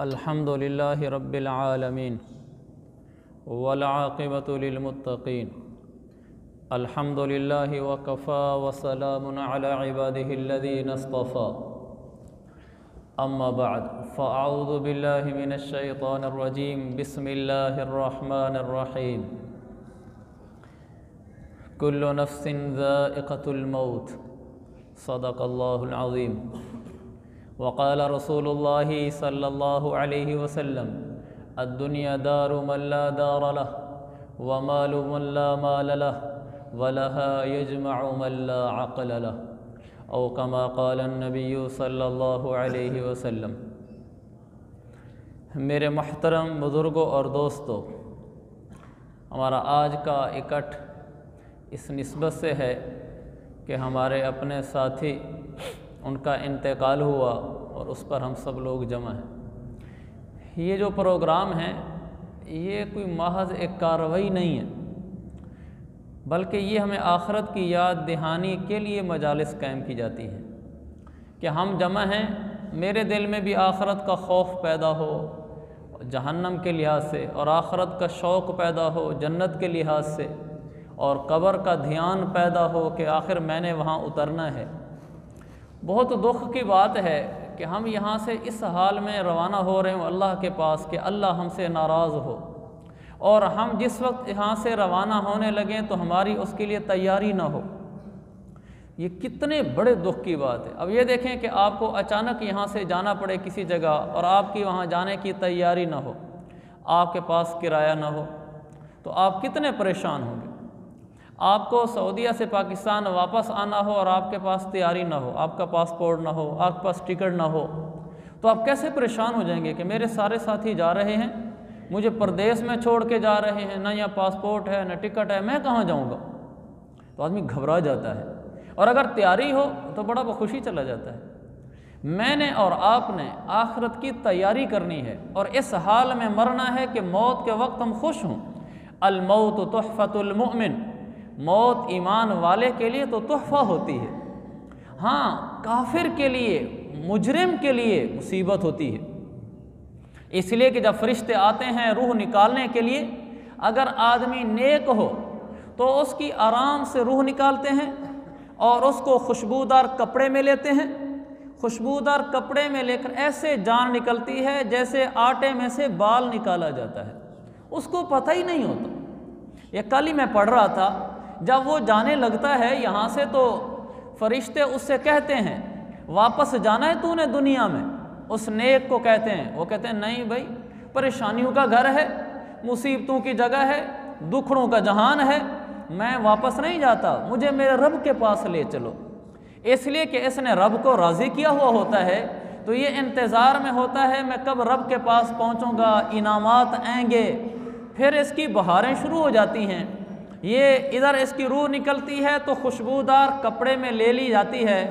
अल्हम्दुलिल्लाहि रब्बिल आलमीन वल आक़िबतु लिल मुत्तक़ीन अल्हम्दुलिल्लाहि व कफ़ा व सलामुन अला इबादिहिल्लज़ीना इस्तफ़ा अम्मा बअद फ़अऊज़ु बिल्लाहि मिनश शैतानिर रजीम बिस्मिल्लाहिर रहमानिर रहीम कुल्लु नफ्सिन ज़ाइक़तुल मौत सदक़ल्लाहुल अज़ीम वक़ाल रसूलुल्लाहि सल्लल्लाहु अलैहि वसल्लम अद्दुनिया दारु मन ला दार लह व मालु मन ला माल लह व लहा यजमअु मन ला अक़ल लह औ कमा क़ाल अन्नबिय्यु सल्लल्लाहु अलैहि वसल्लम। मेरे मोहतरम बुज़ुर्गों और दोस्तों, हमारा आज का इकट्ठ इस निस्बत से है कि हमारे अपने साथी उनका इंतकाल हुआ और उस पर हम सब लोग जमा हैं। ये जो प्रोग्राम है ये कोई महज एक कार्रवाई नहीं है, बल्कि ये हमें आखिरत की याद दहानी के लिए मजालिस कायम की जाती हैं कि हम जमा हैं। मेरे दिल में भी आखिरत का खौफ पैदा हो जहन्नम के लिहाज से, और आखिरत का शौक़ पैदा हो जन्नत के लिहाज से, और कब्र का ध्यान पैदा हो कि आखिर मैंने वहाँ उतरना है। बहुत दुख की बात है कि हम यहाँ से इस हाल में रवाना हो रहे हों अल्लाह के पास कि अल्लाह हमसे नाराज़ हो, और हम जिस वक्त यहाँ से रवाना होने लगें तो हमारी उसके लिए तैयारी ना हो। ये कितने बड़े दुख की बात है। अब ये देखें कि आपको अचानक यहाँ से जाना पड़े किसी जगह और आपकी वहाँ जाने की तैयारी ना हो, आपके पास किराया ना हो, तो आप कितने परेशान होंगे। आपको सऊदीया से पाकिस्तान वापस आना हो और आपके पास तैयारी ना हो, आपका पासपोर्ट ना हो, आपके पास टिकट ना हो, तो आप कैसे परेशान हो जाएंगे कि मेरे सारे साथी जा रहे हैं, मुझे परदेश में छोड़ के जा रहे हैं, ना यहाँ पासपोर्ट है ना टिकट है, मैं कहाँ जाऊँगा। तो आदमी घबरा जाता है, और अगर तैयारी हो तो बड़ा बखुशी चला जाता है। मैंने और आपने आखिरत की तैयारी करनी है, और इस हाल में मरना है कि मौत के वक्त हम खुश हों। अल मौत तुहफ़तुल मुमिन, मौत ईमान वाले के लिए तो तोहफ़ा होती है, हाँ काफिर के लिए, मुजरिम के लिए मुसीबत होती है। इसलिए कि जब फरिश्ते आते हैं रूह निकालने के लिए, अगर आदमी नेक हो तो उसकी आराम से रूह निकालते हैं और उसको खुशबूदार कपड़े में लेते हैं। खुशबूदार कपड़े में लेकर ऐसे जान निकलती है जैसे आटे में से बाल निकाला जाता है, उसको पता ही नहीं होता। ये कल ही मैं पढ़ रहा था, जब वो जाने लगता है यहाँ से तो फरिश्ते उससे कहते हैं वापस जाना है तूने दुनिया में। उस नेक को कहते हैं, वो कहते हैं नहीं भाई, परेशानियों का घर है, मुसीबतों की जगह है, दुखड़ों का जहान है, मैं वापस नहीं जाता, मुझे मेरे रब के पास ले चलो। इसलिए कि इसने रब को राज़ी किया हुआ होता है, तो ये इंतज़ार में होता है मैं कब रब के पास पहुँचूँगा, इनामात आएंगे। फिर इसकी बहारें शुरू हो जाती हैं। ये इधर इसकी रूह निकलती है तो खुशबूदार कपड़े में ले ली जाती है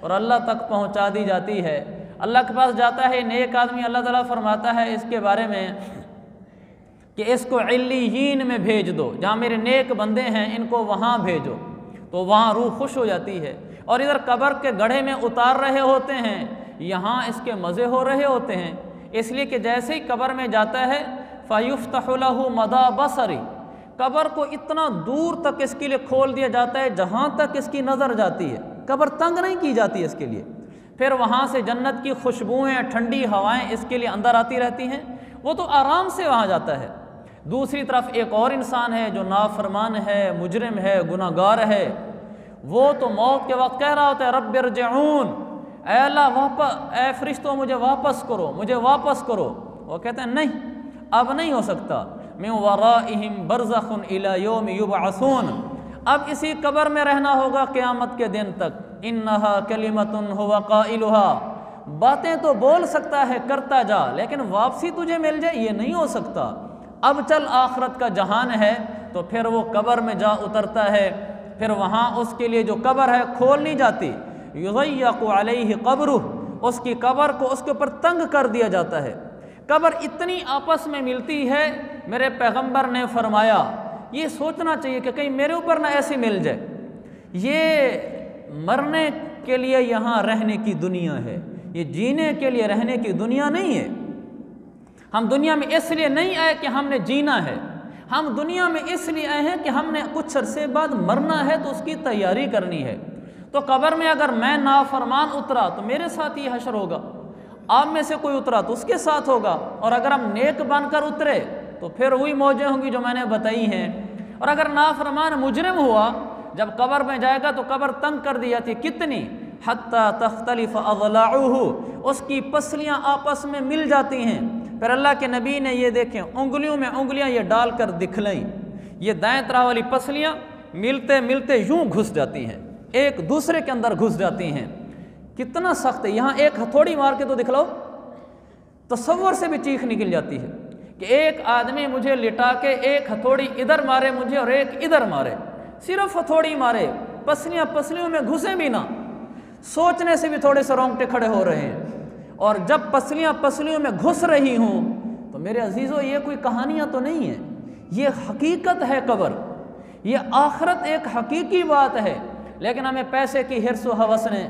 और अल्लाह तक पहुंचा दी जाती है। अल्लाह के पास जाता है नेक आदमी, अल्लाह ताला फरमाता है इसके बारे में कि इसको इल्लियीन में भेज दो, जहाँ मेरे नेक बंदे हैं इनको वहाँ भेजो। तो वहाँ रूह खुश हो जाती है। और इधर कब्र के गड्ढे में उतार रहे होते हैं, यहाँ इसके मज़े हो रहे होते हैं। इसलिए कि जैसे ही कब्र में जाता है फ़युफ़्तहु लहू मदा बसरी, कब्र को इतना दूर तक इसके लिए खोल दिया जाता है जहाँ तक इसकी नज़र जाती है, कब्र तंग नहीं की जाती इसके लिए। फिर वहाँ से जन्नत की खुशबुएँ, ठंडी हवाएं इसके लिए अंदर आती रहती हैं, वो तो आराम से वहाँ जाता है। दूसरी तरफ एक और इंसान है जो नाफरमान है, मुजरिम है, गुनाहगार है, वो तो मौत के वक्त कह रहा होता है रब्बिरजिऊन, ऐ अल्लाह वापस, ऐ फरिश्तों मुझे वापस करो, मुझे वापस करो। वो कहते हैं नहीं, अब नहीं हो सकता। मिन वराइहिम बरज़खुन इला यौम युबअसून, अब इसी कब्र में रहना होगा क़यामत के दिन तक। इन्नहा कलिमतुन हुवा क़ाइलुहा, बातें तो बोल सकता है करता जा, लेकिन वापसी तुझे मिल जाए ये नहीं हो सकता। अब चल आखिरत का जहान है, तो फिर वो कब्र में जा उतरता है। फिर वहाँ उसके लिए जो कब्र है खोल नहीं जाती, युज़य्यक़ु अलैहि क़ब्रुह, उसकी कब्र को उसके ऊपर तंग कर दिया जाता है। कब्र इतनी आपस में मिलती है, मेरे पैगंबर ने फरमाया ये सोचना चाहिए कि कहीं मेरे ऊपर ना ऐसी मिल जाए। ये मरने के लिए यहाँ रहने की दुनिया है, ये जीने के लिए रहने की दुनिया नहीं है। हम दुनिया में इसलिए नहीं आए कि हमने जीना है, हम दुनिया में इसलिए आए हैं कि हमने कुछ अरसे बाद मरना है, तो उसकी तैयारी करनी है। तो कब्र में अगर मैं नाफरमान उतरा तो मेरे साथ ही हशर होगा, आप में से कोई उतरा तो उसके साथ होगा, और अगर हम नेक बनकर उतरे तो फिर वही मौजें होंगी जो मैंने बताई हैं। और अगर नाफरमान मुजरिम हुआ, जब कब्र में जाएगा तो कब्र तंग कर दी जाती, कितनी, हत्ता तख्तलिफ अज़लाउहु, उसकी पसलियाँ आपस में मिल जाती हैं। फिर अल्लाह के नबी ने ये देखें उंगलियों में उंगलियाँ ये डालकर दिखलाई, ये दाएं तरह वाली पसलियाँ मिलते मिलते यूं घुस जाती हैं, एक दूसरे के अंदर घुस जाती हैं। कितना सख्त है। यहाँ एक हथौड़ी मार के तो दिखलाओ, तसव्वुर से भी चीख निकल जाती है कि एक आदमी मुझे लिटा के एक हथौड़ी इधर मारे मुझे और एक इधर मारे, सिर्फ हथौड़ी मारे, पसलियाँ पसलियों में घुसे भी ना, सोचने से भी थोड़े से रोंगटे खड़े हो रहे हैं। और जब पसलियाँ पसलियों में घुस रही हों तो मेरे अजीज़ों, ये कोई कहानियाँ तो नहीं है, ये हकीकत है कब्र, ये आखिरत एक हकीकी बात है। लेकिन हमें पैसे की हिर्स व हवस ने,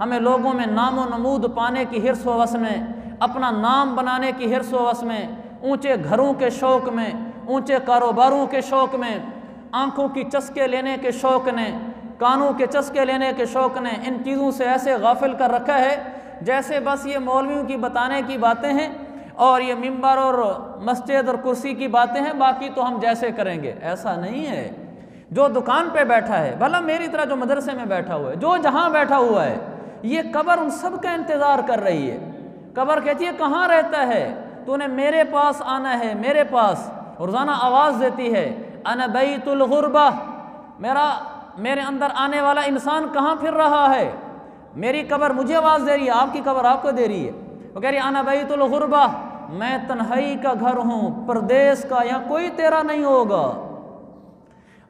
हमें लोगों में नामो नमूद पाने की हिर्स व हवस में, अपना नाम बनाने की हिर्स व हवस में, ऊंचे घरों के शौक़ में, ऊंचे कारोबारों के शौक़ में, आँखों की चस्के लेने के शौक़ ने, कानों के चस्के लेने के शौक़ ने इन चीज़ों से ऐसे गाफिल कर रखा है जैसे बस ये मौलवियों की बताने की बातें हैं और ये मिंबर और मस्जिद और कुर्सी की बातें हैं, बाकी तो हम जैसे करेंगे। ऐसा नहीं है। जो दुकान पे बैठा है, भला मेरी तरह जो मदरसे में बैठा हुआ है, जो जहाँ बैठा हुआ है, ये कब्र उन सब का इंतज़ार कर रही है। कब्र कहती है कहाँ रहता है, तूने मेरे पास आना है, मेरे पास। रोज़ाना आवाज़ देती है, अना बैतुल गुरबा, मेरे अंदर आने वाला इंसान कहाँ फिर रहा है। मेरी कब्र मुझे आवाज़ दे रही है, आपकी कब्र आपको दे रही है। वो कह रही है अना बैतुल गुरबा, मैं तन्हाई का घर हूँ, परदेश का, यहाँ कोई तेरा नहीं होगा।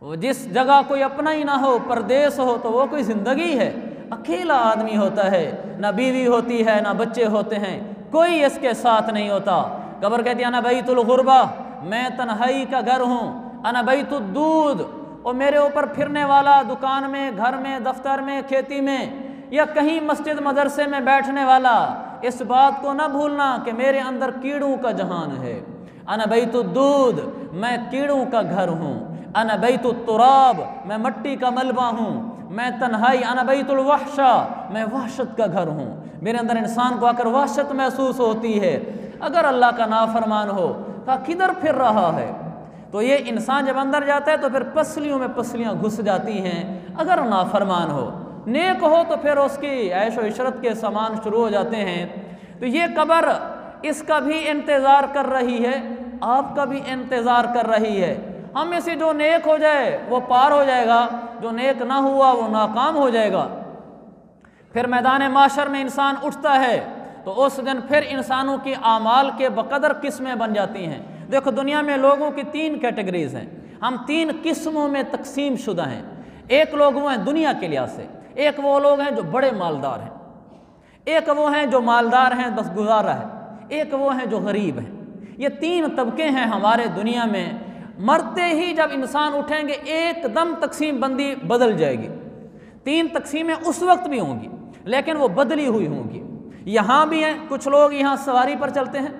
वो जिस जगह कोई अपना ही ना हो, परदेश हो, तो वो कोई ज़िंदगी है। अकेला आदमी होता है, ना बीवी होती है, ना बच्चे होते हैं, कोई इसके साथ नहीं होता। कब्र कहती है अना बैतुल गुरबा, मैं तन्हाई का घर हूँ। अना बैतुद दूध, और मेरे ऊपर फिरने वाला, दुकान में, घर में, दफ्तर में, खेती में, या कहीं मस्जिद मदरसे में बैठने वाला, इस बात को ना भूलना कि मेरे अंदर कीड़ों का जहान है। अना बैतुद दूध, मैं कीड़ों का घर हूँ। अना बैतुत तुराब, मैं मट्टी का मलबा हूँ। मैं तन्हाई, अना बैतुल वहशा, मैं वहशत का घर हूँ। मेरे अंदर इंसान को आकर वहशत महसूस होती है। अगर अल्लाह का नाफरमान हो तो किधर फिर रहा है। तो ये इंसान जब अंदर जाता है तो फिर पसलियों में पसलियाँ घुस जाती हैं। अगर नाफरमान हो, नेक हो तो फिर उसकी ऐश व इशरत के सामान शुरू हो जाते हैं। तो ये कब्र इसका भी इंतज़ार कर रही है, आपका भी इंतज़ार कर रही है। हम में से जो नेक हो जाए वो पार हो जाएगा, जो नेक ना हुआ वो नाकाम हो जाएगा। फिर मैदान माशर में इंसान उठता है तो उस दिन फिर इंसानों की आमाल के बकदर किस्में बन जाती हैं। देखो, दुनिया में लोगों की 3 कैटेगरीज हैं, हम 3 किस्मों में तकसीम शुदा हैं। एक लोग वो हैं दुनिया के लिहाज से, एक वो लोग हैं जो बड़े मालदार हैं, एक वो हैं जो मालदार हैं बस गुजारा है, एक वो हैं जो गरीब हैं। ये 3 तबके हैं हमारे दुनिया में। मरते ही जब इंसान उठेंगे एकदम तकसीम बंदी बदल जाएगी। 3 तकसीमें उस वक्त भी होंगी लेकिन वो बदली हुई होंगी। यहाँ भी हैं, कुछ लोग यहाँ सवारी पर चलते हैं,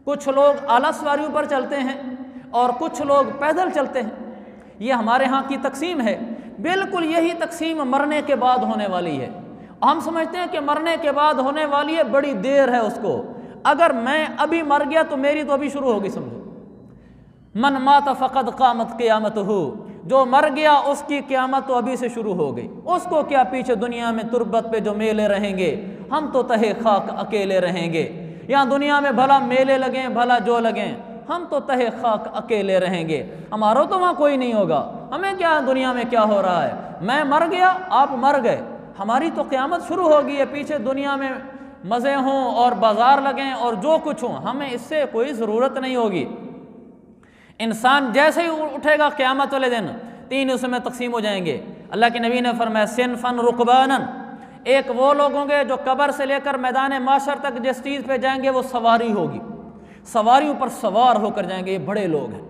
कुछ लोग आला सवारियों पर चलते हैं और कुछ लोग पैदल चलते हैं। ये हमारे यहाँ की तकसीम है। बिल्कुल यही तकसीम मरने के बाद होने वाली है। हम समझते हैं कि मरने के बाद होने वाली है, बड़ी देर है उसको। अगर मैं अभी मर गया तो मेरी तो अभी शुरू होगी। समझो, मन मात फ़क़द क़ामत क़ियामतहु, जो मर गया उसकी क़यामत तो अभी से शुरू हो गई। उसको क्या पीछे दुनिया में तुरबत पे जो मेले रहेंगे, हम तो तहे खाक अकेले रहेंगे। यहाँ दुनिया में भला मेले लगें भला जो लगें, हम तो तहे खाक अकेले रहेंगे। हमारा तो वहाँ कोई नहीं होगा, हमें क्या दुनिया में क्या हो रहा है। मैं मर गया, आप मर गए, हमारी तो क़यामत शुरू होगी है। पीछे दुनिया में मज़े हों और बाज़ार लगें और जो कुछ हों, हमें इससे कोई ज़रूरत नहीं होगी। इंसान जैसे ही उठेगा क़यामत वाले दिन 3 उसमें तकसीम हो जाएंगे। अल्लाह के नबी ने फरमाया सिनफन रुकबानन, एक वो लोग होंगे जो कब्र से लेकर मैदान माशर तक जिस चीज़ पे जाएंगे वो सवारी होगी, सवारियों पर सवार होकर जाएंगे, ये बड़े लोग हैं।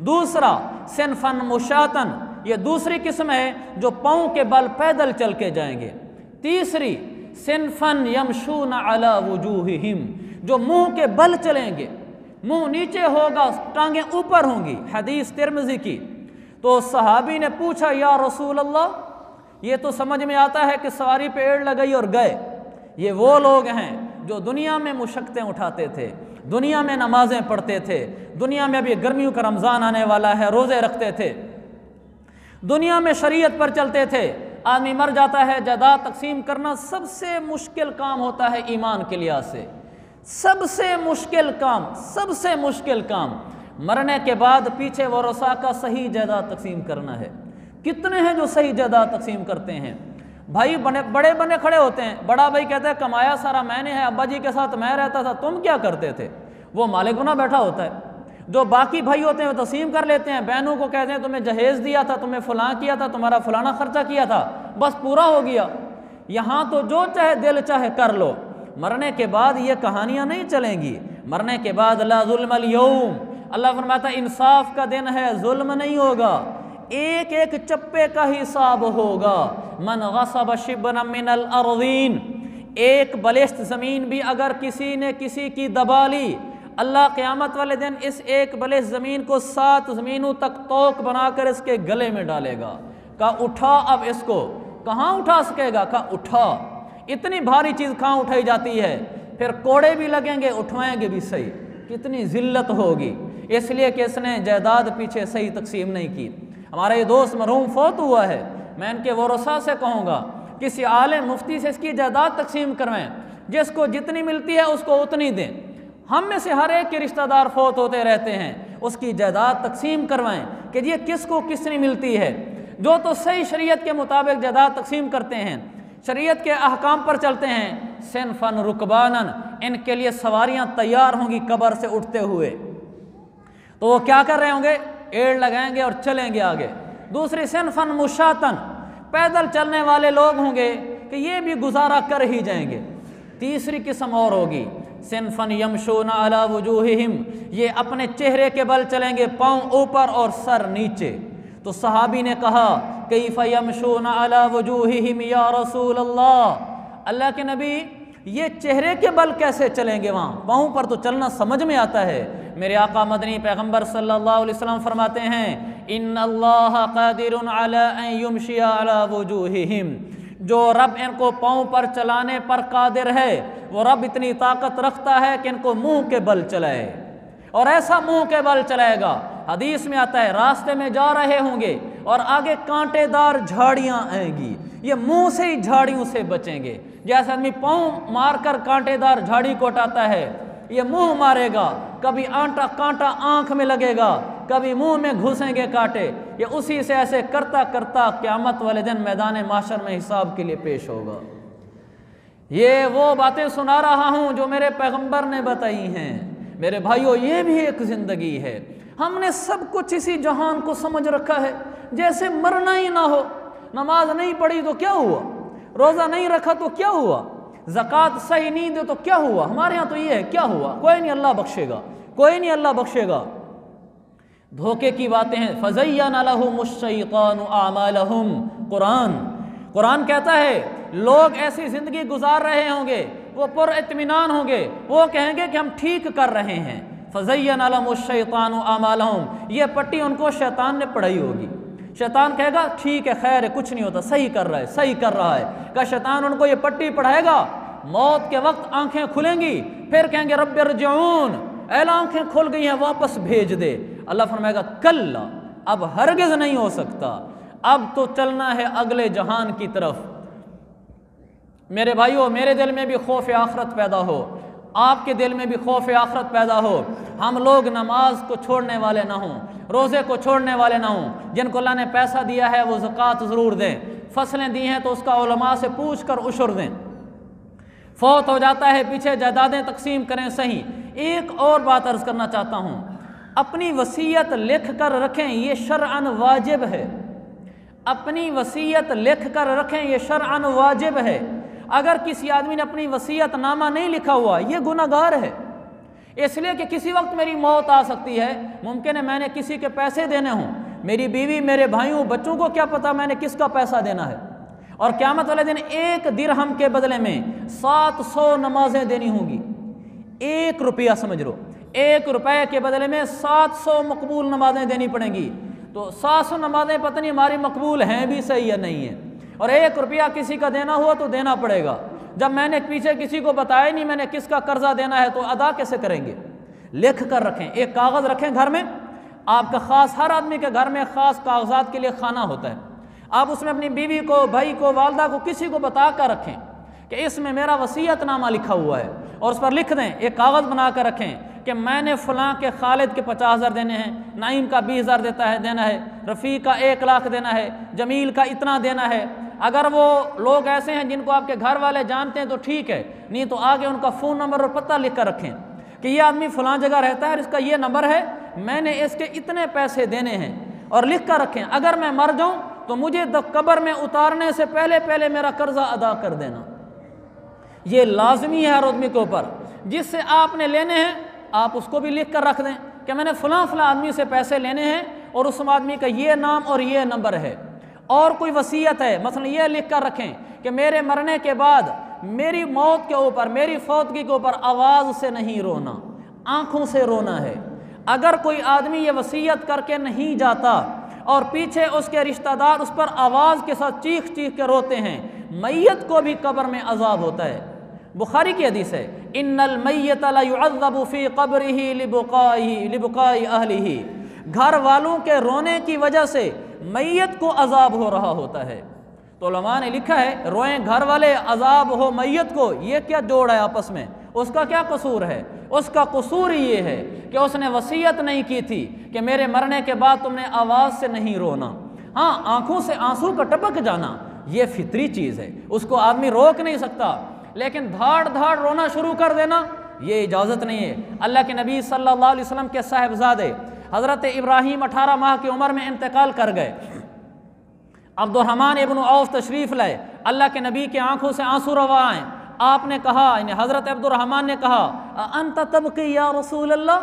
दूसरा सिनफन मुशातन, ये दूसरी किस्म है जो पाँव के बल पैदल चल के जाएंगे। तीसरी सिनफन यमशून अला वजूहिहिम, जो मुंह के बल चलेंगे, मुंह नीचे होगा, टांगें ऊपर होंगी। हदीस तिरमिज़ी की। तो सहाबी ने पूछा, या रसूल अल्लाह, ये तो समझ में आता है कि सवारी पे एड़ लगाई और गए। ये वो लोग हैं जो दुनिया में मुशक्क़तें उठाते थे, दुनिया में नमाजें पढ़ते थे, दुनिया में अभी गर्मियों का रमज़ान आने वाला है, रोज़े रखते थे, दुनिया में शरीयत पर चलते थे। आदमी मर जाता है, जायदाद तकसीम करना सबसे मुश्किल काम होता है ईमान के लिहाज से, सबसे मुश्किल काम, सबसे मुश्किल काम। मरने के बाद पीछे वरसा का सही जायदाद तकसीम करना है। कितने हैं जो सही जायदाद तकसीम करते हैं? भाई बड़े बने खड़े होते हैं, बड़ा भाई कहता है कमाया सारा मैंने है, अब्बा जी के साथ मैं रहता था, तुम क्या करते थे? वो मालिक गुना बैठा होता है। जो बाकी भाई होते हैं वो तकसीम कर लेते हैं, बहनों को कहते हैं तुम्हें जहेज दिया था, तुम्हें फलां किया था, तुम्हारा फलाना खर्चा किया था, बस पूरा हो गया। यहाँ तो जो चाहे दिल चाहे कर लो। मरने के बाद ये कहानियाँ नहीं चलेंगी। मरने के बाद ला ज़ुल्मल यौम, अल्लाह फरमाता इंसाफ का दिन है, जुल्म नहीं होगा, एक एक चप्पे का हिसाब होगा। मन गसब शिब्रन मिनल अर्ज़ीन, एक बलिश्त ज़मीन भी अगर किसी ने किसी की दबा ली, अल्लाह क़यामत वाले दिन इस एक बलिश्त ज़मीन को 7 ज़मीनों तक तोक बनाकर इसके गले में डालेगा। कहा उठा, अब इसको कहाँ उठा सकेगा? कहा उठा। इतनी भारी चीज़ कहाँ उठाई जाती है? फिर कोड़े भी लगेंगे, उठवाएंगे भी सही, कितनी ज़िल्लत होगी। इसलिए कि इसने जायदाद पीछे सही तकसीम नहीं की। हमारा ये दोस्त मरहूम फौत हुआ है, मैं इनके वरसा से कहूँगा किसी आलिम मुफ्ती से इसकी जायदाद तकसीम करवाएं, जिसको जितनी मिलती है उसको उतनी दें। हम में से हर एक के रिश्तेदार फौत होते रहते हैं, उसकी जायदाद तकसीम करवाएं कि ये किसको कितनी मिलती है। जो तो सही शरीयत के मुताबिक जायदाद तकसीम करते हैं, शरीयत के अहकाम पर चलते हैं, सिनफन रुकबानन, इनके लिए सवारियाँ तैयार होंगी कब्र से उठते हुए। तो वो क्या कर रहे होंगे? एड़ लगाएंगे और चलेंगे आगे। दूसरी सिनफन मुशातन, पैदल चलने वाले लोग होंगे कि ये भी गुजारा कर ही जाएंगे। तीसरी किस्म और होगी, सिनफन यमशून अला वजूहिहिम, ये अपने चेहरे के बल चलेंगे, पाँव ऊपर और सर नीचे। तो सहाबी ने कहा कैफ यमशून अला वजूहिहिम या रसूल अल्लाह, अल्लाह के नबी ये चेहरे के बल कैसे चलेंगे? वहाँ पाँव पर तो चलना समझ में आता है। मेरे आका मदनी पैगंबर सल्लल्लाहु अलैहि वसल्लम फरमाते हैं इन्नल्लाह क़ादिरुन अला अन युमशिया अला वजूहिहिम, जो रब इनको पाँव पर चलाने पर कादिर है, वो रब इतनी ताकत रखता है कि इनको मुंह के बल चलाए, और ऐसा मुंह के बल चलाएगा। हदीस में आता है रास्ते में जा रहे होंगे और आगे कांटेदार झाड़ियाँ आएंगी, ये मुंह से ही झाड़ियों से बचेंगे। जैसे आदमी पाँव मारकर कांटेदार झाड़ी को हटाता है, ये मुंह मारेगा, कभी आंटा कांटा आंख में लगेगा, कभी मुंह में घुसेंगे कांटे। ये उसी से ऐसे करता करता क़यामत वाले दिन मैदान माशर में हिसाब के लिए पेश होगा। ये वो बातें सुना रहा हूँ जो मेरे पैगंबर ने बताई हैं। मेरे भाइयों, ये भी एक ज़िंदगी है। हमने सब कुछ इसी जहान को समझ रखा है जैसे मरना ही ना हो। नमाज नहीं पढ़ी तो क्या हुआ, रोज़ा नहीं रखा तो क्या हुआ, ज़कात सही नहीं दे तो क्या हुआ। हमारे यहाँ तो ये है, क्या हुआ, कोई नहीं, अल्लाह बख्शेगा, कोई नहीं, अल्लाह बख्शेगा। धोखे की बातें हैं। फ़ज़य्यन लहुमुश्शैतानु अमालहुम, कुरान कहता है लोग ऐसी ज़िंदगी गुजार रहे होंगे, वो पुरइत्मीनान होंगे, वो कहेंगे कि हम ठीक कर रहे हैं। फ़ज़य्यन लहुमुश्शैतानु अमालहुम, ये पट्टी उनको शैतान ने पढ़ाई होगी। शैतान कहेगा ठीक है, खैर है, कुछ नहीं होता, सही कर रहा है, सही कर रहा है। क्या शैतान उनको ये पट्टी पढ़ाएगा? मौत के वक्त आंखें खुलेंगी, फिर कहेंगे रब्बिरजिऊन, ऐला आंखें खुल गई हैं, वापस भेज दे। अल्लाह फरमाएगा कल्ला, अब हरगिज़ नहीं हो सकता, अब तो चलना है अगले जहान की तरफ। मेरे भाइयों, मेरे दिल में भी खौफ आखरत पैदा हो, आपके दिल में भी खौफ आखरत पैदा हो। हम लोग नमाज को छोड़ने वाले ना हों, रोज़े को छोड़ने वाले ना हों। जिनको अल्लाह ने पैसा दिया है वो ज़कात ज़रूर दें, फसलें दी हैं तो उसका उलमा से पूछ कर उशर दें। फौत हो जाता है पीछे जायदादें तकसीम करें, सही। एक और बात अर्ज़ करना चाहता हूँ, अपनी वसीयत लिख कर रखें, ये शरअन वाजिब है। अपनी वसीयत लिख कर रखें, ये शरअन वाजिब है। अगर किसी आदमी ने अपनी वसीयत नामा नहीं लिखा हुआ, ये गुनहगार है। इसलिए कि किसी वक्त मेरी मौत आ सकती है, मुमकिन है मैंने किसी के पैसे देने हों, मेरी बीवी, मेरे भाइयों, बच्चों को क्या पता मैंने किसका पैसा देना है। और क़यामत वाले दिन 1 दिरहम के बदले में 700 नमाजें देनी होंगी। 1 रुपया समझ लो, 1 रुपये के बदले में 700 मकबूल नमाजें देनी पड़ेंगी। तो 700 नमाजें पता नहीं हमारी मकबूल हैं भी सही या नहीं है, और 1 रुपया किसी का देना हुआ तो देना पड़ेगा। जब मैंने पीछे किसी को बताया नहीं मैंने किसका कर्जा देना है तो अदा कैसे करेंगे? लिख कर रखें, एक कागज़ रखें घर में, आपका ख़ास, हर आदमी के घर में ख़ास कागजात के लिए खाना होता है, आप उसमें अपनी बीवी को, भाई को, वालदा को, किसी को बता कर रखें कि इसमें मेरा वसीयतनामा लिखा हुआ है, और उस पर लिख दें, एक कागज़ बना कर रखें कि मैंने फ़लाँ के खालिद के 50,000 देने हैं, नाइम का 20,000 देना है, रफ़ीक का 1 लाख देना है, जमील का इतना देना है। अगर वो लोग ऐसे हैं जिनको आपके घर वाले जानते हैं तो ठीक है, नहीं तो आगे उनका फ़ोन नंबर और पता लिख कर रखें कि ये आदमी फ़लाँ जगह रहता है, इसका ये नंबर है, मैंने इसके इतने पैसे देने हैं, और लिख कर रखें अगर मैं मर जाऊँ तो मुझे कब्र में उतारने से पहले मेरा कर्जा अदा कर देना। ये लाजमी है हर आदमी के ऊपर। जिससे आपने लेने हैं आप उसको भी लिख कर रख दें कि मैंने फ़लाँ आदमी से पैसे लेने हैं और उस आदमी का ये नाम और ये नंबर है। और कोई वसीयत है, मसलन ये लिख कर रखें कि मेरे मरने के बाद मेरी मौत के ऊपर, मेरी फौतगी के ऊपर आवाज़ से नहीं रोना, आँखों से रोना है। अगर कोई आदमी ये वसीयत करके नहीं जाता और पीछे उसके रिश्तेदार उस पर आवाज़ के साथ चीख चीख के रोते हैं, मैयत को भी कब्र में अजाब होता है। बुखारी की हदीस है, इन्नल मय्यत ला युअज़्ज़बु फ़ी क़ब्रिही लिबुकाई अहलिही, घर वालों के रोने की वजह से मैयत को अजाब हो रहा होता है। तो उलमा ने लिखा है रोएं घर वाले, अजाब हो मैयत को, ये क्या जोड़ है आपस में? उसका क्या कसूर है? उसका कसूर ये है कि उसने वसीयत नहीं की थी कि मेरे मरने के बाद तुमने आवाज़ से नहीं रोना। हाँ, आंखों से आंसू का टपक जाना ये फितरी चीज़ है, उसको आदमी रोक नहीं सकता, लेकिन धाड़ धाड़ रोना शुरू कर देना ये इजाज़त नहीं है। अल्लाह के नबी सल्लल्लाहु अलैहि वसल्लम के साहिबजादे हज़रत इब्राहीम 18 माह की उम्र में इंतकाल कर गए। अब्दुर्रहमान इब्न औफ तशरीफ़ लाए, अल्लाह के नबी के आंखों से आंसू रवा आए। आपने कहा, हज़रत अब्दुर्रहमान ने कहा, अंत तबकी या रसूल अल्लाह,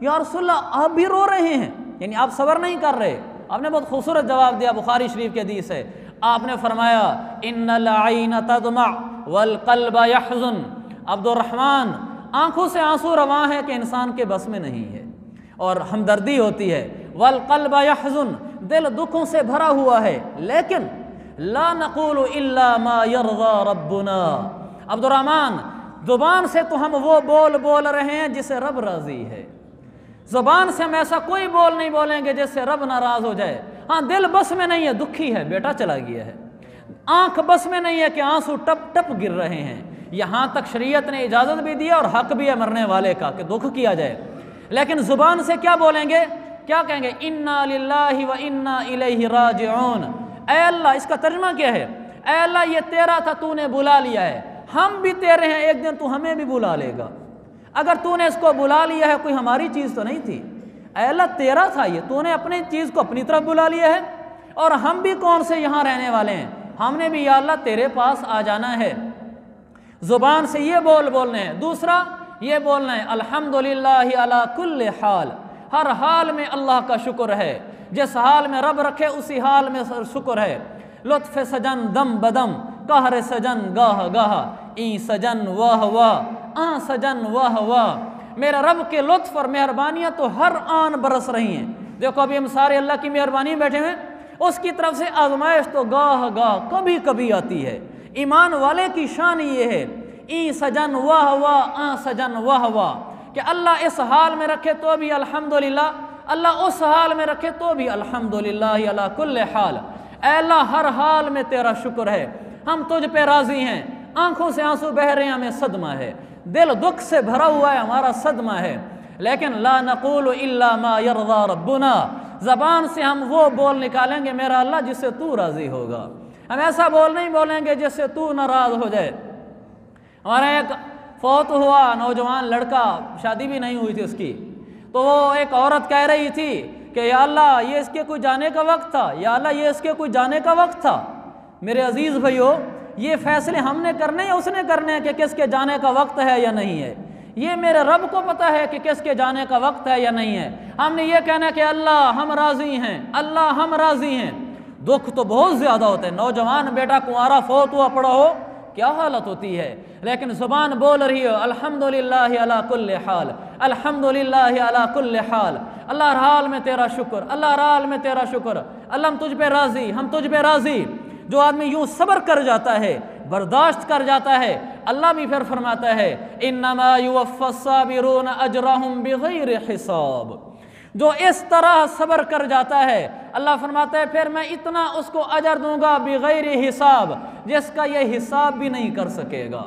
या रसूल अल्लाह आप भी रो रहे हैं, यानी आप सब्र नहीं कर रहे। आपने बहुत खूबसूरत जवाब दिया, बुखारी शरीफ के हदीस है। आपने फरमाया इन्नल ऐन तदमा वल क़ल्ब यहज़ुन, अब्दुर्रहमान आंखों से आंसू रवा है कि इंसान के बस में नहीं है, और हमदर्दी होती है। वल क़ल्ब यहज़ुन, दिल दुखों से भरा हुआ है, लेकिन ला नक़ूलु इल्ला मा यर्ज़ा रब्बुना, अब्दुर्रहमान ज़ुबान से तो हम वो बोल रहे हैं जिससे रब राज़ी है, ज़ुबान से हम ऐसा कोई बोल नहीं बोलेंगे जिससे रब नाराज़ हो जाए। हाँ, दिल बस में नहीं है, दुखी है, बेटा चला गया है, आंख बस में नहीं है कि आंसू टप टप गिर रहे हैं। यहाँ तक शरीयत ने इजाज़त भी दी और हक भी है मरने वाले का कि दुख किया जाए, लेकिन ज़ुबान से क्या बोलेंगे, क्या कहेंगे? इन्ना लिल्लाहि व इन्ना इलैहि राजिऊन। ऐ अल्लाह, इसका तर्जुमा क्या है? ऐ अल्लाह ये तेरा था, तूने बुला लिया है, हम भी तेरे हैं, एक दिन तू हमें भी बुला लेगा। अगर तूने इसको बुला लिया है, कोई हमारी चीज़ तो नहीं थी। ऐ अल्लाह तेरा था ये, तूने अपनी चीज़ को अपनी तरफ बुला लिया है, और हम भी कौन से यहाँ रहने वाले हैं, हमने भी या अल्लाह तेरे पास आ जाना है। ज़ुबान से ये बोलने हैं। दूसरा ये बोलना है अल्हम्दुलिल्लाहि अला कुल्li हाल, हर हाल में अल्लाह का शुक्र है, जिस हाल में रब रखे उसी हाल में शुक्र है। लुत्फ़ सजन दम बदम, कहर सजन गाह गाह, ई सजन वाह वाह, आ सजन वाह वाह। मेरे रब के लुत्फ़ और मेहरबानियाँ तो हर आन बरस रही हैं। देखो अभी हम सारे अल्लाह की मेहरबानी बैठे हैं, उसकी तरफ से आजमाइश तो गाह गाह कभी कभी आती है। ईमान वाले की शान ये है, ई सजन वाह वाह, आ सजन वाह वाह, कि अल्लाह इस हाल में रखे तो भी अल्हम्दुलिल्लाह, अल्लाह उस हाल में रखे तो भी अल्हम्दुलिल्लाह अला कुल्li हाल। ऐ अल्लाह हर हाल में तेरा शुक्र है, हम तुझ पे राज़ी हैं। आंखों से आंसू बह रहे हैं, हमें सदमा है, दिल दुख से भरा हुआ है, हमारा सदमा है, लेकिन ला नक़ूलु इल्ला मा यर्ज़ा रब्बुना, ज़बान से हम वो बोल निकालेंगे मेरा अल्लाह जिससे तू राज़ी होगा। हम ऐसा बोल नहीं बोलेंगे जिससे तू नाराज़ हो जाए। हमारा एक फौत हुआ नौजवान लड़का, शादी भी नहीं हुई थी उसकी, तो वो एक औरत कह रही थी कि या अल्लाह ये इसके कोई जाने का वक्त था, या अल्लाह ये इसके कोई जाने का वक्त था। मेरे अजीज़ भाइयों, ये फैसले हमने करने या उसने करने हैं कि किसके जाने का वक्त है या नहीं है? ये मेरे रब को पता है कि किसके जाने का वक्त है या नहीं है। हमने ये कहना है कि अल्लाह हम राज़ी हैं, अल्लाह हम राज़ी हैं। दुख तो बहुत ज़्यादा होते हैं। नौजवान बेटा कुंवारा फौत हुआ पड़ा हो क्या हालत होती है। लेकिन ज़ुबान बोल रही है अल्हम्दुलिल्लाह अला कुल्li हाल, अल्हम्दुलिल्लाह अला कुल्li हाल, अल्लाह हर हाल में तेरा शुक्र, अल्लाह हर हाल में तेरा शुक्र, अल्लाह हम तुझ पे राज़ी, हम तुझ पे राज़ी। जो आदमी यूँ सब्र कर जाता है, बर्दाश्त कर जाता है, अल्लाह भी फिर फरमाता है इन्नमा युवफ़्फ़स-साबिरून अजरहुम बिग़ैरि हिसाब। जो इस तरह सब्र कर जाता है, अल्लाह फरमाता है फिर मैं इतना उसको अजर दूंगा बिग़ैरि हिसाब, जिसका ये हिसाब भी नहीं कर सकेगा,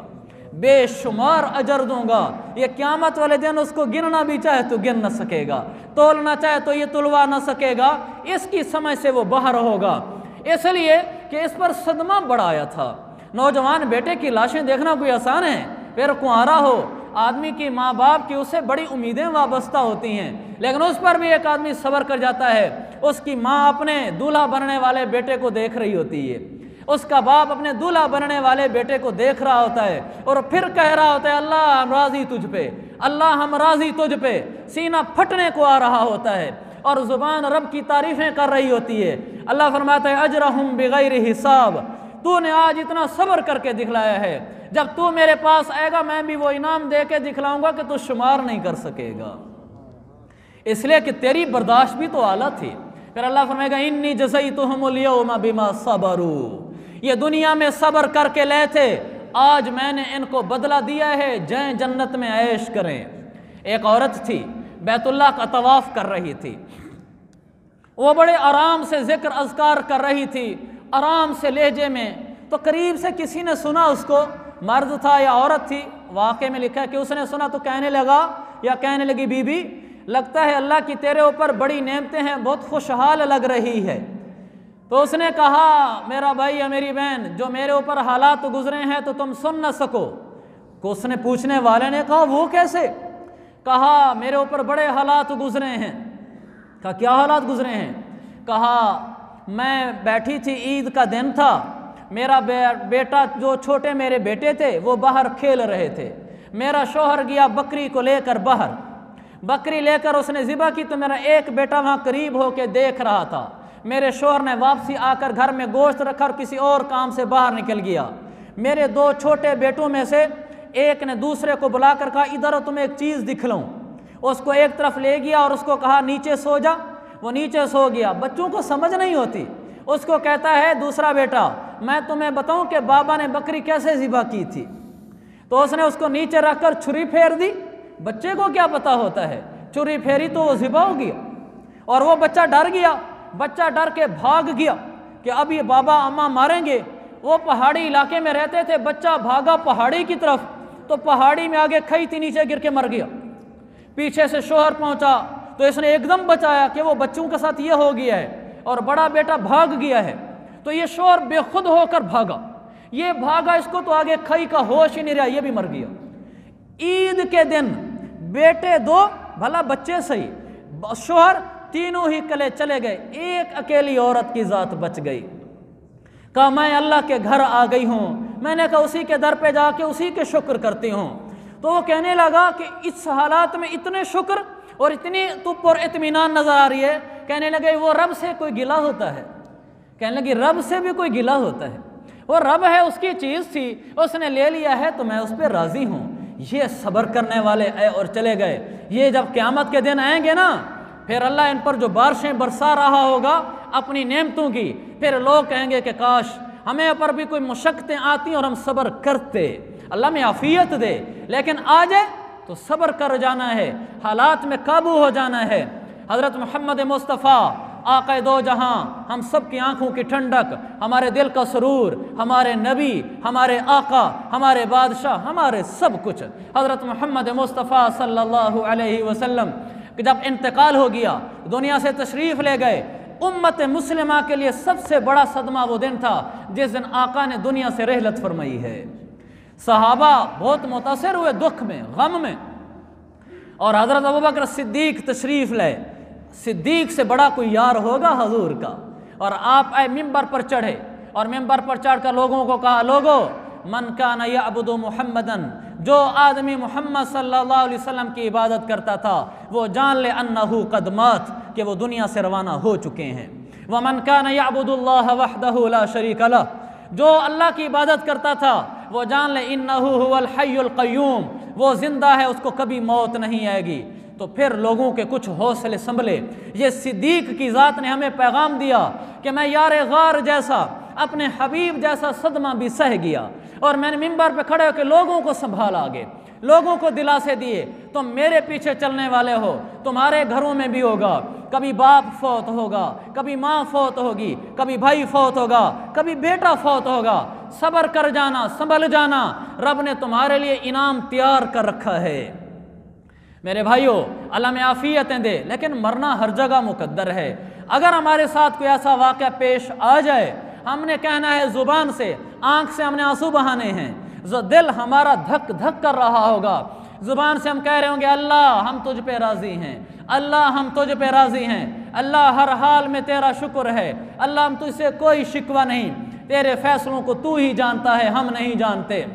बेशुमार अजर दूंगा। ये क़यामत वाले दिन उसको गिनना भी चाहे तो गिन न सकेगा, तोलना चाहे तो ये तुलवा न सकेगा, इसकी समझ से वो बाहर होगा। इसलिए कि इस पर सदमा बड़ा आया था। नौजवान बेटे की लाशें देखना कोई आसान है, फिर कुंवारा हो, आदमी की माँ बाप की उससे बड़ी उम्मीदें वाबस्ता होती हैं, लेकिन उस पर भी एक आदमी सब्र कर जाता है। उसकी माँ अपने दूल्हा बनने वाले बेटे को देख रही होती है, उसका बाप अपने दूल्हा बनने वाले बेटे को देख रहा होता है और फिर कह रहा होता है अल्लाह हम राज़ी तुझ पे, अल्लाह हम राज़ी तुझ पे। सीना फटने को आ रहा होता है और ज़ुबान रब की तारीफ़ें कर रही होती है। अल्लाह फरमाता है अजरहुम बिग़ैरि हिसाब, तूने आज इतना सब्र करके दिखलाया है, जब तू मेरे पास आएगा मैं भी वो इनाम दे के दिखलाऊंगा कि तू शुमार नहीं कर सकेगा, इसलिए कि तेरी बर्दाश्त भी तो आला थी। फिर अल्लाह फरमाएगा इन्नी जज़यतुहुमुल यौमा बिमा सबरू, ये दुनिया में सब्र करके ले थे, आज मैंने इनको बदला दिया है, जाएं जन्नत में ऐश करें। एक औरत थी बैतुल्लाह का तवाफ़ कर रही थी, वो बड़े आराम से ज़िक्र अज़कार कर रही थी, आराम से लहजे में। तो करीब से किसी ने सुना, उसको मर्द था या औरत थी, वाक़े में लिखा है कि उसने सुना तो कहने लगा या कहने लगी बीबी लगता है अल्लाह की तेरे ऊपर बड़ी नेमतें हैं, बहुत खुशहाल लग रही है। तो उसने कहा मेरा भाई या मेरी बहन जो मेरे ऊपर हालात गुजरे हैं तो तुम सुन न सको। तो उसने पूछने वाले ने कहा वो कैसे? कहा मेरे ऊपर बड़े हालात गुजरे हैं। कहा क्या हालात गुजरे हैं? कहा मैं बैठी थी, ईद का दिन था, मेरा बेटा जो छोटे मेरे बेटे थे वो बाहर खेल रहे थे, मेरा शौहर गया बकरी को लेकर बाहर, बकरी लेकर उसने ज़िबा की तो मेरा एक बेटा वहाँ करीब होकर देख रहा था, मेरे शौहर ने वापसी आकर घर में गोश्त रखा और किसी और काम से बाहर निकल गया। मेरे दो छोटे बेटों में से एक ने दूसरे को बुलाकर कहा इधर तुम्हें एक चीज़ दिखलाऊं, उसको एक तरफ ले गया और उसको कहा नीचे सो जा, वो नीचे सो गया। बच्चों को समझ नहीं होती, उसको कहता है दूसरा बेटा मैं तुम्हें बताऊं कि बाबा ने बकरी कैसे ज़िबा की थी। तो उसने उसको नीचे रखकर छुरी फेर दी, बच्चे को क्या पता होता है, छुरी फेरी तो वो ज़िबा हो गया और वो बच्चा डर गया, बच्चा डर के भाग गया कि अब ये बाबा अम्मा मारेंगे। वो पहाड़ी इलाके में रहते थे, बच्चा भागा पहाड़ी की तरफ तो पहाड़ी में आगे खई थी, नीचे गिर के मर गया। पीछे से शोहर पहुंचा तो इसने एकदम बचाया कि वो बच्चों के साथ ये हो गया है और बड़ा बेटा भाग गया है। तो ये शोहर बेखुद होकर भागा, ये भागा, इसको तो आगे खई का होश ही नहीं रहा, ये भी मर गया। ईद के दिन बेटे दो, भला बच्चे सही, शोहर तीनों ही कले चले गए, एक अकेली औरत की जात बच गई। कहा मैं अल्लाह के घर आ गई हूँ, मैंने कहा उसी के दर पे जाके उसी के शुक्र करती हूँ। तो वो कहने लगा कि इस हालात में इतने शुक्र और इतनी तुप और इत्मीनान नजर आ रही है। कहने लगे वो रब से कोई गिला होता है? कहने लगी रब से भी कोई गिला होता है? वो रब है, उसकी चीज़ थी, उसने ले लिया है तो मैं उस पर राज़ी हूँ। ये सब्र करने वाले आए और चले गए। ये जब क़यामत के दिन आएंगे ना, फिर अल्लाह इन पर जो बारिशें बरसा रहा होगा अपनी नेमतों की, फिर लोग कहेंगे कि काश हमें पर भी कोई मुशक्क़तें आती और हम सब्र करते, अल्लाह में आफ़ियत दे। लेकिन आ जाए तो सब्र कर जाना है, हालात में काबू हो जाना है। हज़रत मोहम्मद मुस्तफ़ा आक़ा दो जहां, हम सब की आँखों की ठंडक, हमारे दिल का सुरूर, हमारे नबी, हमारे आका, हमारे बादशाह, हमारे सब कुछ हज़रत मोहम्मद मुस्तफ़ा सल्लल्लाहु अलैहि वसल्लम कि जब इंतकाल हो गया, दुनिया से तशरीफ़ ले गए, उम्मत मुस्लिमा के लिए सबसे बड़ा सदमा वो दिन था जिस दिन आका ने दुनिया से रहलत फरमाई है। सहाबा बहुत मुतासिर हुए, दुख में, गम में, और हज़रत अबू बकर सिद्दीक तशरीफ़ लाए। सिद्दीक से बड़ा कोई यार होगा हजूर का। और आप आए मिंबर पर चढ़े और मिंबर पर चढ़कर लोगों को कहा, लोगो मन काना यअबुदु मुहम्मदन, जो आदमी मोहम्मद सल्लल्लाहु अलैहि वसल्लम की इबादत करता था वो जान ले अन्नहु कद मात, कि वो दुनिया से रवाना हो चुके हैं। व मन काना यअबुदुल्लाह वहदहु ला शरीका लह, जो अल्लाह की इबादत करता था वो जान ले इन्नहु हुवल हय्युल क़य्यूम, वो ज़िंदा है, उसको कभी मौत नहीं आएगी। तो फिर लोगों के कुछ हौसले संभले। ये सिद्दीक की ज़ात ने हमें पैगाम दिया कि मैं यार गार जैसा, अपने हबीब जैसा सदमा भी सह गया और मैंने मिंबर पे खड़े होकर लोगों को संभाला, आगे लोगों को दिलासे दिए, तुम मेरे पीछे चलने वाले हो, तुम्हारे घरों में भी होगा, कभी बाप फौत होगा, कभी माँ फौत होगी, कभी भाई फौत होगा, कभी बेटा फौत होगा, सब्र कर जाना, संभल जाना, रब ने तुम्हारे लिए इनाम तैयार कर रखा है। मेरे भाइयों, अल्लाह में आफियतें दे, लेकिन मरना हर जगह मुकद्दर है। अगर हमारे साथ कोई ऐसा वाक़या पेश आ जाए, हमने कहना है ज़ुबान से, आँख से हमने आंसू बहाने हैं, जो दिल हमारा धक धक कर रहा होगा, ज़ुबान से हम कह रहे होंगे अल्लाह हम तुझ पे राज़ी हैं, अल्लाह हम तुझ पे राज़ी हैं, अल्लाह हर हाल में तेरा शुक्र है, अल्लाह हम तुझसे कोई शिकवा नहीं, तेरे फैसलों को तू ही जानता है, हम नहीं जानते।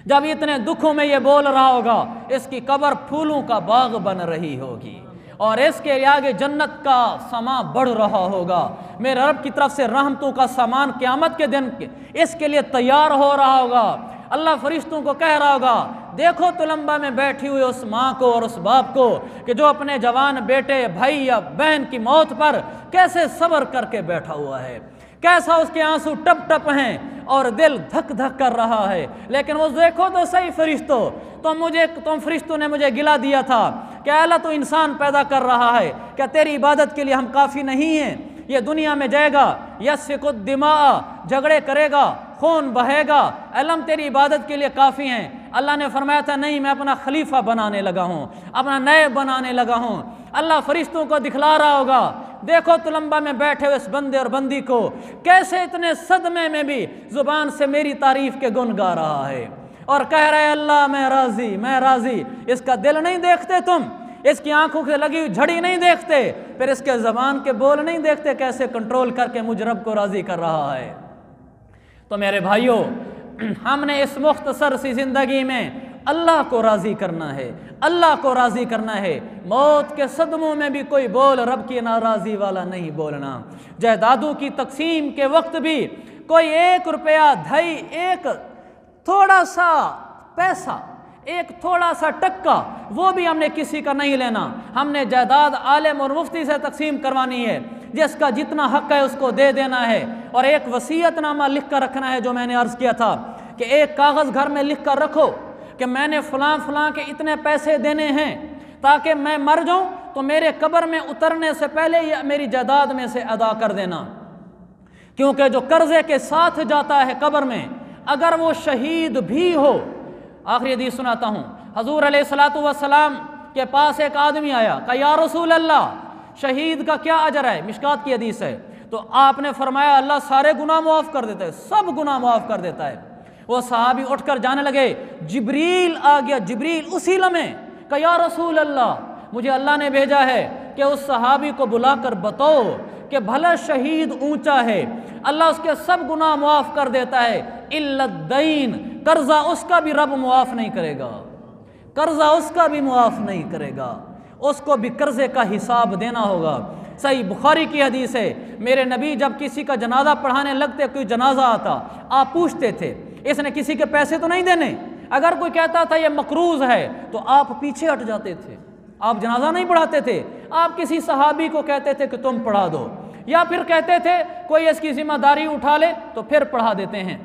जब इतने दुखों में ये बोल रहा होगा, इसकी कब्र फूलों का बाग बन रही होगी और इसके आगे जन्नत का समा बढ़ रहा होगा। मेरे रब की तरफ से रहमतों का सामान क़यामत के दिन इसके लिए तैयार हो रहा होगा। अल्लाह फरिश्तों को कह रहा होगा, देखो तुलंबा में बैठी हुई उस माँ को और उस बाप को कि जो अपने जवान बेटे, भाई या बहन की मौत पर कैसे सब्र करके बैठा हुआ है, कैसा उसके आंसू टप टप हैं और दिल धक धक कर रहा है। लेकिन वो देखो तो सही फरिश्तों, तुम फरिश्तों ने मुझे गिला दिया था, क्या अल्लाह तो इंसान पैदा कर रहा है, क्या तेरी इबादत के लिए हम काफ़ी नहीं हैं? ये दुनिया में जाएगा, यस्फिकुद दिमा, झगड़े करेगा, खून बहेगा, अलम तेरी इबादत के लिए काफ़ी हैं। अल्लाह ने फरमाया था नहीं, मैं अपना खलीफा बनाने लगा हूँ, अपना नायब बनाने लगा हूँ। अल्लाह फरिश्तों को दिखला रहा होगा, देखो तुलंबा में बैठे हुए इस बंदे और बंदी को कैसे इतने सदमे में भी ज़ुबान से मेरी तारीफ़ के गुन गा रहा है और कह रहे अल्लाह मैं राज़ी, मैं राज़ी। इसका दिल नहीं देखते तुम, इसकी आंखों से लगी हुई झड़ी नहीं देखते, फिर इसके ज़बान के बोल नहीं देखते, कैसे कंट्रोल करके मुझ रब को राज़ी कर रहा है। तो मेरे भाइयों, हमने इस मुख्तसर सी ज़िंदगी में अल्लाह को राज़ी करना है, अल्लाह को राज़ी करना है। मौत के सदमों में भी कोई बोल रब की नाराज़ी वाला नहीं बोलना। जायदादों की तकसीम के वक्त भी कोई 1 रुपया, ढाई, एक थोड़ा सा पैसा, एक थोड़ा सा टक्का, वो भी हमने किसी का नहीं लेना। हमने जायदाद आलिम और मुफ्ती से तकसीम करवानी है, जिसका जितना हक है उसको दे देना है। और एक वसीयतनामा लिख कर रखना है, जो मैंने अर्ज़ किया था कि एक कागज़ घर में लिख कर रखो कि मैंने फ़लाँ फ़लाँ के इतने पैसे देने हैं, ताकि मैं मर जाऊँ तो मेरे कब्र में उतरने से पहले या मेरी जायदाद में से अदा कर देना। क्योंकि जो कर्ज़े के साथ जाता है कब्र में, अगर वो शहीद भी हो, आखिरी हदीस सुनाता हूँ, हजूर अलैहिस्सलातु वस्सलाम के पास एक आदमी आया, कहा या रसूल अल्लाह, शहीद का क्या अजर है? मिशकात की हदीस है। तो आपने फरमाया अल्लाह सारे गुनाह माफ़ कर देता है, सब गुनाह माफ़ कर देता है। वो सहाबी उठकर जाने लगे, जिब्रील आ गया। जिब्रील उसी लम्हे कहा या रसूल अल्लाह, मुझे अल्लाह ने भेजा है कि उस सहाबी को बुलाकर बताओ कि भला शहीद ऊंचा है, अल्लाह उसके सब गुनाह मुआफ़ कर देता है, इल्लद्दैन, कर्जा उसका भी रब मुआफ़ नहीं करेगा, कर्जा उसका भी मुआफ़ नहीं करेगा, उसको भी कर्जे का हिसाब देना होगा। सही बुखारी की हदीस है, मेरे नबी जब किसी का जनाजा पढ़ाने लगते, कोई जनाजा आता, आप पूछते थे इसने किसी के पैसे तो नहीं देने? अगर कोई कहता था ये मकरूज है तो आप पीछे हट जाते थे, आप जनाजा नहीं पढ़ाते थे, आप किसी सहाबी को कहते थे कि तुम पढ़ा दो, या फिर कहते थे कोई इसकी जिम्मेदारी उठा ले तो फिर पढ़ा देते हैं।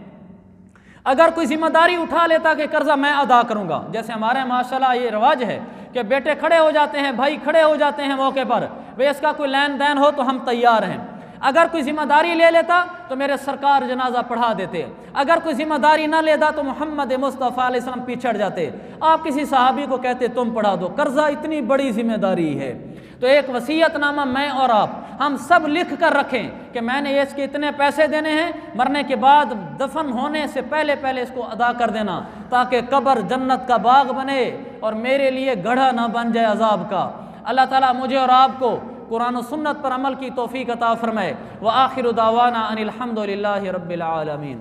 अगर कोई जिम्मेदारी उठा लेता कि कर्जा मैं अदा करूंगा, जैसे हमारे माशाल्लाह ये रिवाज है कि बेटे खड़े हो जाते हैं, भाई खड़े हो जाते हैं मौके पर, वे इसका कोई लेन देन हो तो हम तैयार हैं। अगर कोई जिम्मेदारी ले लेता तो मेरे सरकार जनाजा पढ़ा देते, अगर कोई जिम्मेदारी ना लेता तो मोहम्मद मुस्तफ़ा अलैहि सल्लम पिछड़ जाते। आप किसी सहाबी को कहते तुम पढ़ा दो, कर्जा इतनी बड़ी जिम्मेदारी है। तो एक वसीयतनामा मैं और आप हम सब लिख कर रखें कि मैंने इसके इतने पैसे देने हैं, मरने के बाद दफन होने से पहले पहले इसको अदा कर देना, ताकि कब्र जन्नत का बाग बने और मेरे लिए गढ़ा ना बन जाए अजाब का। अल्लाह ताला मुझे और आपको कुरान और सुन्नत पर अमल की तौफीक अता फरमाए। व आखिरु दावाना अनिल हम्दुलिल्लाहि रब्बिल आलमीन।